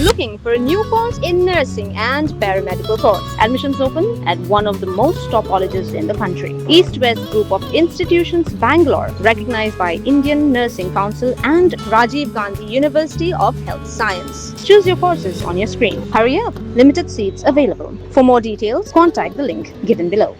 Looking for a new course in nursing and paramedical course. Admissions open at one of the most top colleges in the country. East-West Group of Institutions, Bangalore, recognized by Indian Nursing Council and Rajiv Gandhi University of Health Science. Choose your courses on your screen. Hurry up, limited seats available. For more details, contact the link given below.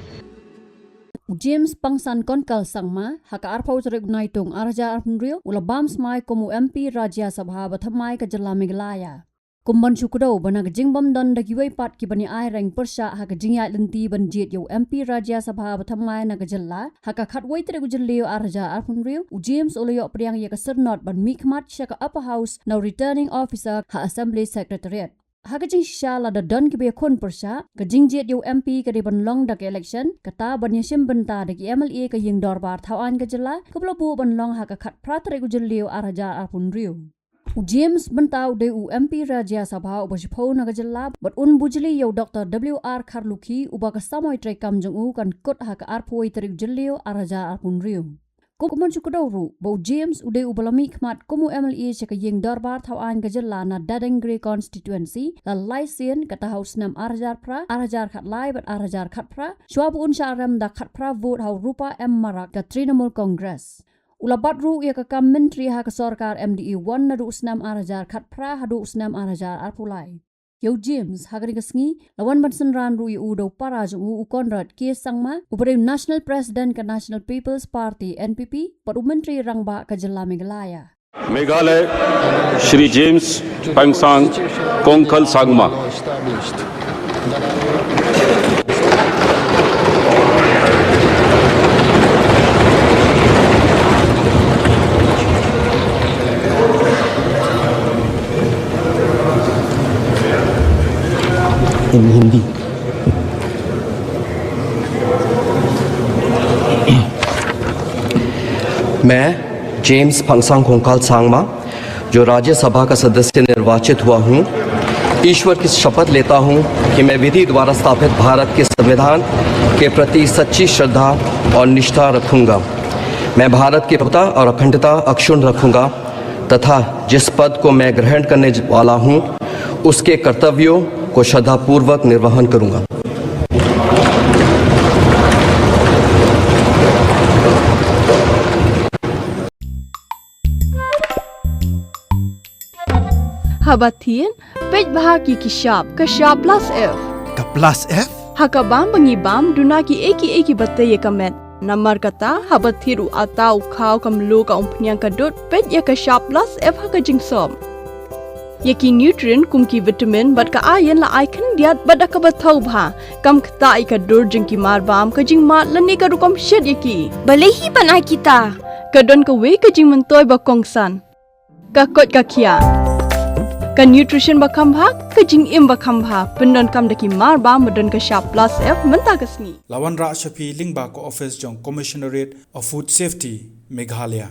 James Pangsan Konkal Sangma, Haka Arpau Regnaitung Arja Arpunrio, Ulabam Smai Komu MP Rajya Sabha Batamai ka Jylla Meghalaya. Kumban Shukro, Banag Jingbam Don the Kiway Pat Kibani I Rang Persha, Haka Jingat Linti Ban Jet Yo MP Rajya Sabha Batamai Nagajalla, Haka Katway Regulio Arja Arpunrio, James Olayo Priang Yakasur Not Ban Mikmat Shaka Upper House, now returning officer, Ha Assembly Secretariat. Hakajing shala da don kibe kon persha ka jingjet yo MP ka ban long dak election kata ban yashim banta dak MLA ka ying dorbar thawan ka Jylla ka blobu ban long haka khat pratre ku Jyllio araja apun riu James bantau de u MP Rajya Sabha ubashpho na ka Jylla but un bujli yo Dr. WR Kharlukhi uba ka samoy tre kam jong u kan kot haka arpoi tri Jyllio araja apun riu Kukuman Shukadoro, Bo James Ude Ubalami Kmat Kumu MLA Shaka Ying Dorbar Thawan ka Jylla na Dadangre constituency, La Lysian Kata House Nam Arajar Pra, Arajar Khat Lai but Arajar Khat Pra, Shwabu Unsharam da Khat Pra vote how Rupa M Marak ka Trinamool Congress. Ulabat ru ya ka Menteri ha ka Sorkar MDE 1 na du usnam Arajar Khat Pra hadu usnam Arajar Arpulai. Yo James Hagarigasngi lawan ban Synran ru udo parajung u Conrad ke sangma upare National President ka National People's Party NPP paru Menteri Rangba ka Jylla Meghalaya Meghalaya Shri James Pangsang Konkal Sangma in Hindi. मैं जेम्स पंगसांग कोंकाल सांगमा जो राज्यसभा का सदस्य निर्वाचित हुआ हूं, ईश्वर की शपथ लेता हूं कि मैं विधि द्वारा स्थापित भारत के संविधान के प्रति सच्ची श्रद्धा और निष्ठा रखूंगा। मैं भारत की एकता और अखंडता अक्षुण्ण रखूंगा तथा जिस पद को मैं ग्रहण करने वाला हूं उसके कर्तव्यों को श्रद्धापूर्वक निर्वहन करूंगा। Habatin, pej bahagi kishab, kashab plus F. Ka plus F? Hakabam bangibam dunaki eki bataye kamet. Namar kata habathiru atau kau kamlu ka umpnyang kadut pej ya kashab plus F haka jingsom. Yaki nutrient kumki vitamin bat ka iron la icon diat bat ka bathau bha kam khta ka dur jingki marbam ka jing mat lani ka rukom shed yaki balehi banai kita ka don ka we ka jing mentoy ba kongsan ka kot ka kia ka nutrition ba khambha ka jing im ba khambha pendon kam daki marbam don ka sharp plus F menta kasni Lawan Rajya Lingba ko office jong Commissionerate of Food Safety Meghalaya